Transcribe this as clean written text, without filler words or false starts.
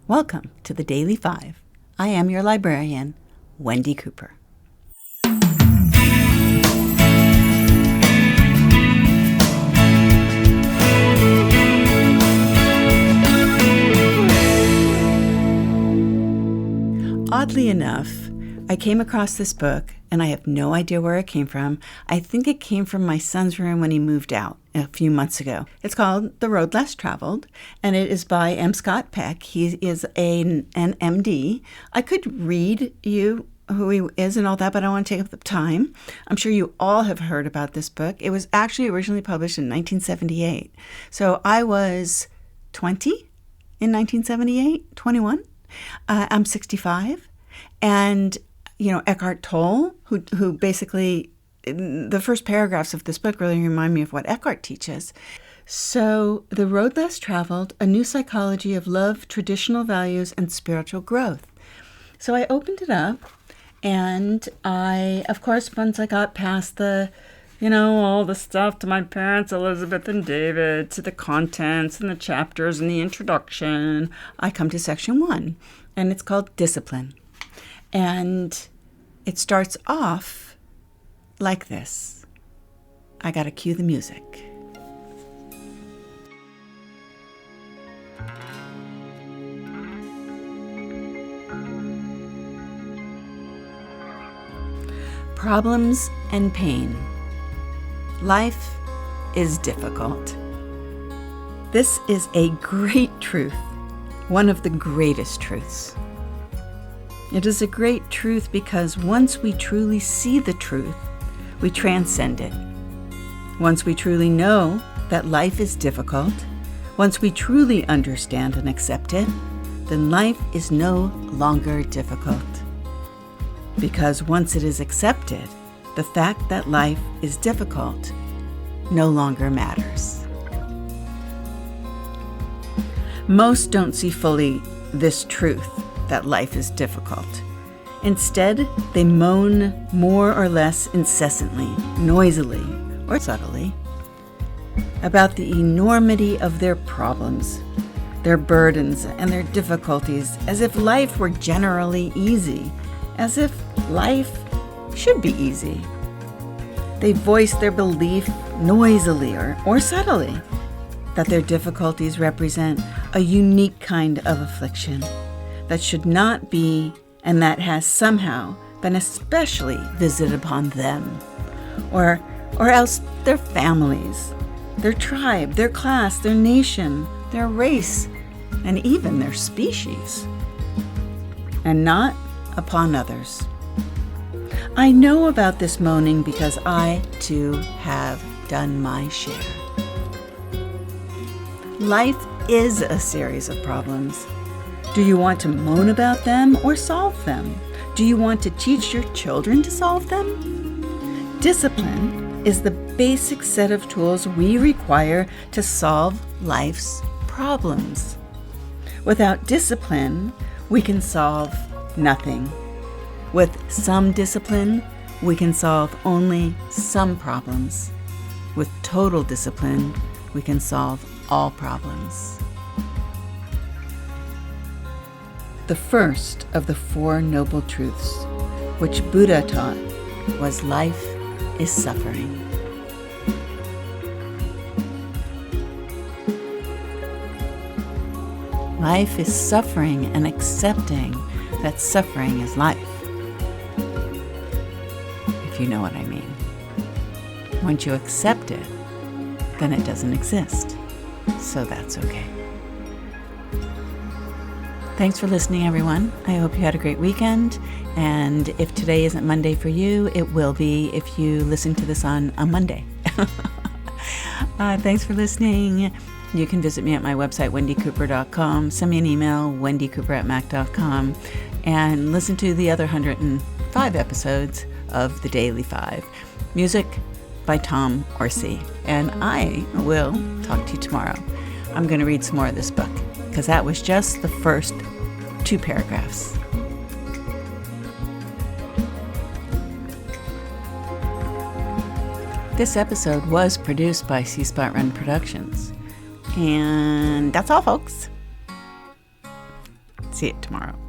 Welcome to the Daily 5. I am your librarian, Wendy Cooper. Oddly enough, I came across this book, and I have no idea where it came from. I think it came from my son's room when he moved out a few months ago. It's called The Road Less Traveled, and it is by M. Scott Peck. He is an MD. I could read you who he is and all that, but I don't want to take up the time. I'm sure you all have heard about this book. It was actually originally published in 1978. So I was 20 in 1978, 21. I'm 65. And Eckhart Tolle, who basically, the first paragraphs of this book really remind me of what Eckhart teaches. So, The Road Less Traveled, A New Psychology of Love, Traditional Values, and Spiritual Growth. So I opened it up, and I, of course, once I got past the, all the stuff to my parents, Elizabeth and David, to the contents and the chapters and the introduction, I come to section 1, and it's called Discipline. And it starts off like this. I gotta cue the music. Problems and pain. Life is difficult. This is a great truth, one of the greatest truths. It is a great truth because once we truly see the truth, we transcend it. Once we truly know that life is difficult, once we truly understand and accept it, then life is no longer difficult. Because once it is accepted, the fact that life is difficult no longer matters. Most don't see fully this truth, that life is difficult. Instead, they moan more or less incessantly, noisily, or subtly about the enormity of their problems, their burdens, and their difficulties, as if life were generally easy, as if life should be easy. They voice their belief noisily or subtly that their difficulties represent a unique kind of affliction that should not be, and that has somehow been especially visited upon them, or else their families, their tribe, their class, their nation, their race, and even their species, and not upon others. I know about this moaning because I, too, have done my share. Life is a series of problems. Do you want to moan about them or solve them? Do you want to teach your children to solve them? Discipline is the basic set of tools we require to solve life's problems. Without discipline, we can solve nothing. With some discipline, we can solve only some problems. With total discipline, we can solve all problems. The first of the 4 noble truths, which Buddha taught, was life is suffering. Life is suffering and accepting that suffering is life, if you know what I mean. Once you accept it, then it doesn't exist, so that's okay. Thanks for listening, everyone. I hope you had a great weekend. And if today isn't Monday for you, it will be if you listen to this on a Monday. Thanks for listening. You can visit me at my website, wendycooper.com. Send me an email, wendycooper@mac.com. And listen to the other 105 episodes of The Daily 5. Music by Tom Orsi. And I will talk to you tomorrow. I'm going to read some more of this book, because that was just the first 2 paragraphs. This episode was produced by C Spot Run Productions. And that's all, folks. See you tomorrow.